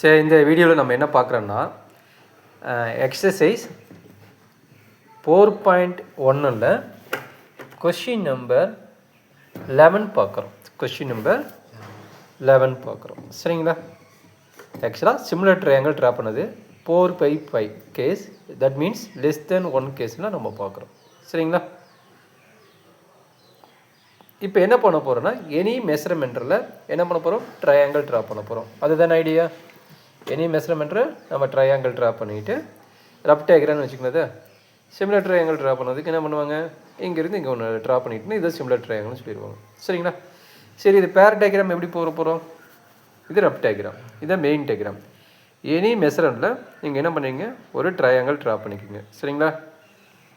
சரி, இந்த வீடியோவில் நம்ம என்ன பார்க்குறோன்னா எக்ஸசைஸ் 4.1ல் கொஷின் நம்பர் 11 பார்க்குறோம். கொஷின் நம்பர் 11 பார்க்குறோம். சரிங்களா? ஆக்சுவலாக சிமிலர் ட்ரையாங்கிள் ட்ரா பண்ணது 4/5 கேஸ், தட் மீன்ஸ் லெஸ் தென் 1 கேஸ்னால் நம்ம பார்க்குறோம். சரிங்களா? இப்போ என்ன பண்ண போகிறோன்னா எனி மெஷர்மெண்ட்டில் என்ன பண்ண போகிறோம், ட்ரையாங்கிள் ட்ரா பண்ண போகிறோம். அதுதான் ஐடியா. எனி மெஷர்மெண்ட்டில் நம்ம ட்ரையாங்கிள் ட்ரா பண்ணிவிட்டு ரஃப் டயக்ராம்னு வச்சுக்கோங்க. சிமிலர் ட்ரையாங்கிள் ட்ரா பண்ணதுக்கு என்ன பண்ணுவாங்க, இங்கேருந்து இங்கே ஒன்று ட்ரா பண்ணிட்டுனா இதை சிமிலர் ட்ரையாங்கிள்னு சொல்லிடுவாங்க. சரிங்களா? சரி, இது பேர் டயக்ராம் எப்படி போகிறோம், இது ரஃப் டயக்ராம், இதான் மெயின் டயக்ராம். எனி மெஷர்மெண்ட்டில் நீங்கள் என்ன பண்ணுவீங்க, ஒரு ட்ரையாங்கிள் ட்ரா பண்ணிக்கோங்க. சரிங்களா?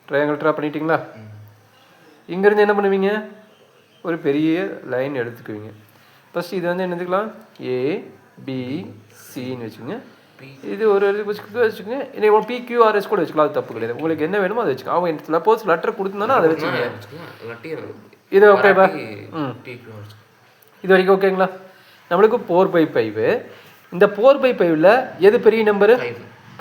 ட்ரையாங்கிள் ட்ரா பண்ணிட்டீங்களா? இங்கேருந்து என்ன பண்ணுவீங்க, ஒரு பெரிய லைன் எடுத்துக்குவீங்க. ஃபஸ்ட்டு இது வந்து என்ன எடுத்துக்கலாம், ABCன்னு வச்சுக்கோங்க. இது ஒரு வச்சுக்கோங்க. இன்னைக்கு PQRS கூட வச்சுக்கலாம், அது தப்பு கிடையாது. உங்களுக்கு என்ன வேணுமோ அதை வச்சுக்கோங்க. அவங்க சப்போஸ் லெட்டர் கொடுத்துருந்தோன்னா அதை வச்சுக்கோங்க. இது ஓகேவா? இது வரைக்கும் ஓகேங்களா? நம்மளுக்கு 4/5. இந்த 4/5ல் எது பெரிய நம்பரு,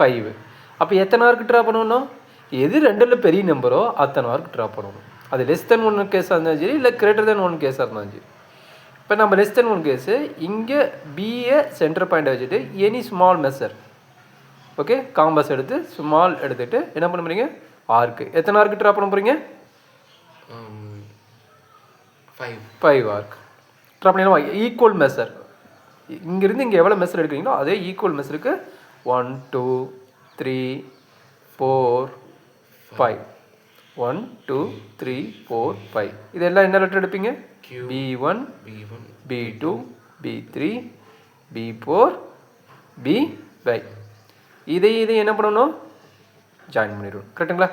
5. அப்போ எத்தனை மார்க் ட்ரா பண்ணணும், எது ரெண்டில் பெரிய நம்பரோ அத்தனை மார்க் ட்ரா பண்ணணும். அது லெஸ் தென் 1 கேஸாக இருந்தாலும் சரி, இல்லை கிரேட்டர் தென் 1 கேஸாக இருந்தாலும் சரி. இப்போ நம்ம லெஸ் தென் 1 கேஸு இங்கே பிஏ சென்டர் பாயிண்ட் வச்சுட்டு any small measure, okay, compass எடுத்து ஸ்மால் எடுத்துகிட்டு என்ன பண்ண போகிறீங்க, ஆர்க்கு எத்தனை ஆர்க்கு ட்ரா பண்ண போகிறீங்க, 5 ஆர்க் ட்ரா பண்ணிடலாம். ஈக்குவல் மெஷர், இங்கேருந்து இங்கே எவ்வளோ மெஷர் எடுக்கிறீங்களோ அதே ஈக்குவல் மெஷருக்கு 1 2 3 4 5 1 2 3 4 5 இதெல்லாம் என்ன லெட்டர் எடுப்பீங்க, B1 B2 B3 B4 B5. இதை என்ன பண்ணணும், ஜாயின் பண்ணிடணும். கரெக்டுங்களா?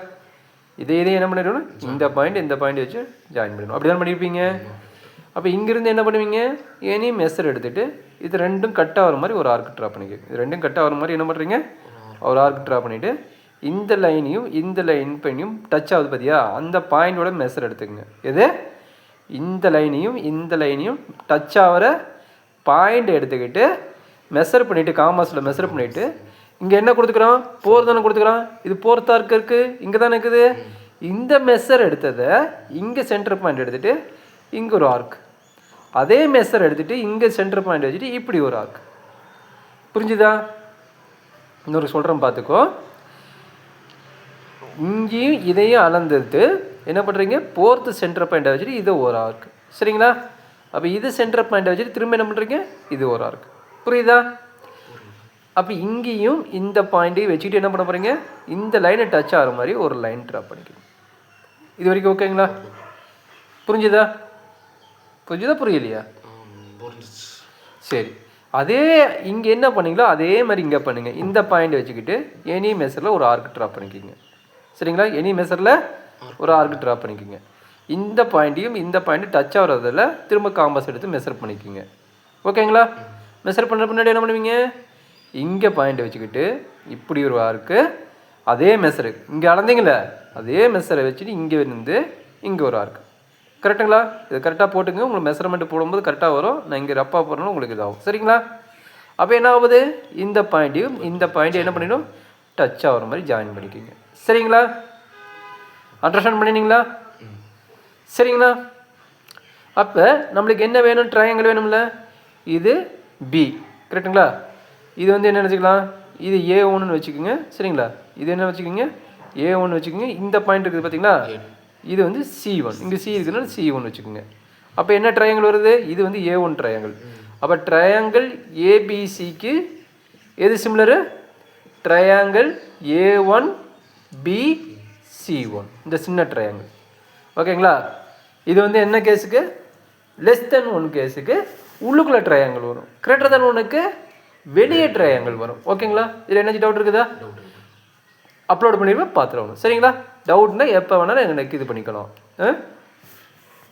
இதை என்ன பண்ணிடணும், இந்த பாயிண்ட் வச்சு ஜாயின் பண்ணிடணும். அப்படி தான் பண்ணியிருப்பீங்க. அப்போ இங்கேருந்து என்ன பண்ணுவீங்க, எனி மெஷர் எடுத்துகிட்டு இது ரெண்டும் கட் ஆகிற மாதிரி ஒரு ஆர்க் ட்ரா பண்ணிக்க. இது ரெண்டும் கட் ஆகிற மாதிரி என்ன பண்ணுறீங்க, ஒரு ஆர்க் ட்ரா பண்ணிவிட்டு இந்த லைனையும் இந்த லைன் பண்ணியும் டச் ஆகுது பார்த்தியா, அந்த பாயிண்டோட மெஷர் எடுத்துக்கங்க. எது, இந்த லைனையும் டச் ஆகிற பாயிண்ட் எடுத்துக்கிட்டு மெஷர் பண்ணிவிட்டு காமாஸில் மெஷர் பண்ணிவிட்டு இங்கே என்ன கொடுத்துக்கிறோம், 4 தானே கொடுத்துக்கிறோம். இது 4th ஆர்க் இருக்குது, இங்கே தானே இருக்குது. இந்த மெஷர் எடுத்ததை இங்கே சென்டர் பாயிண்ட் எடுத்துகிட்டு இங்கே ஒரு ஆர்க், அதே மெஷர் எடுத்துகிட்டு இங்கே சென்டர் பாயிண்ட் வச்சுட்டு இப்படி ஒரு ஆர்க். புரிஞ்சுதா? இன்னொரு சொல்கிறேன் பார்த்துக்கோ. இங்கேயும் இதையும் அளந்துட்டு என்ன பண்ணுறீங்க, 4th சென்டர் பாயிண்ட்டை வச்சுட்டு இது ஒரு ஆர்க். சரிங்களா? அப்போ இது சென்டர் பாயிண்ட்டை வச்சுட்டு திரும்ப என்ன பண்ணுறீங்க, இது ஒரு ஆர்க். புரியுதா? அப்போ இங்கேயும் இந்த பாயிண்ட்டையும் வச்சுக்கிட்டு என்ன பண்ண போகிறீங்க, இந்த லைனை டச் ஆகிற மாதிரி ஒரு லைன் ட்ரா பண்ணிக்கணும். இது வரைக்கும் ஓகேங்களா? புரிஞ்சுதா? புரியலையா? சரி, அதே இங்கே என்ன பண்ணீங்களோ அதே மாதிரி இங்கே பண்ணுங்கள். இந்த பாயிண்ட் வச்சுக்கிட்டு எனி மெஷரில் ஒரு ஆர்க் ட்ரா பண்ணிக்கோங்க. சரிங்களா? எனி மெஷரில் ஒரு ஆர்க் ட்ரா பண்ணிக்கோங்க. இந்த பாயிண்ட்டும் டச் ஆகிறதில் திரும்ப காம்பஸ் எடுத்து மெஷர் பண்ணிக்கோங்க. ஓகேங்களா? மெஷர் பண்ணுற முன்னாடி என்ன பண்ணுவீங்க, இங்கே பாயிண்ட் வச்சுக்கிட்டு இப்படி ஒரு ஆர்க்கு, அதே மெஷரு இங்கே அளந்தீங்களே அதே மெஷரை வச்சுட்டு இங்கே இருந்து இங்கே ஒரு ஆர்க்கு. கரெக்டுங்களா? இது கரெக்டாக போட்டுங்க. உங்களுக்கு மெஷர்மெண்ட் போடும்போது கரெக்டாக வரும். நான் இங்கே ரப்பாக போடுறேன்னா உங்களுக்கு இதாகும். சரிங்களா? அப்போ என்ன ஆகுது, இந்த பாயிண்ட்டையும் என்ன பண்ணிடும், டச் ஆகிற மாதிரி ஜாயின் பண்ணிக்கோங்க. சரிங்களா? அண்டர்ஸ்டாண்ட் பண்ணினீங்களா? சரிங்களா? அப்போ நம்மளுக்கு என்ன வேணும், ட்ரையாங்கிள் வேணும்ல. இது பி, கரெக்டுங்களா? இது வந்து என்ன வச்சுக்கலாம், இது A1ன்னு வச்சுக்கோங்க. சரிங்களா? இது என்ன வச்சுக்கோங்க, A1 வச்சுக்கோங்க. இந்த பாயிண்ட் இருக்குது பார்த்தீங்களா, இது வந்து C1. இங்கே C இருக்குதுனால C1 வச்சுக்கோங்க. அப்போ என்ன ட்ரையாங்கிள் வருது, இது வந்து A1 ட்ரையாங்கிள். அப்போ ட்ரையாங்கிள் ABCக்கு எது சிமிலரு, ட்ரையாங்கிள் A1 BC1, இந்த சின்ன ட்ரையாங்கிள். ஓகேங்களா? இது வந்து என்ன கேஸுக்கு, லெஸ் தென் 1 கேஸுக்கு உள்ளுக்குள்ளே ட்ரையாங்கிள் வரும். கிரேட்டர் தென் 1க்கு வெளியே ட்ரையாங்கிள் வரும். ஓகேங்களா? இதில் என்ன டவுட் இருக்குதா, அப்லோட் பண்ணிடுவேன், பார்த்துருவோம். சரிங்களா? டவுட்னா எப்போ வேணாலும் எனக்கு இது பண்ணிக்கலாம்.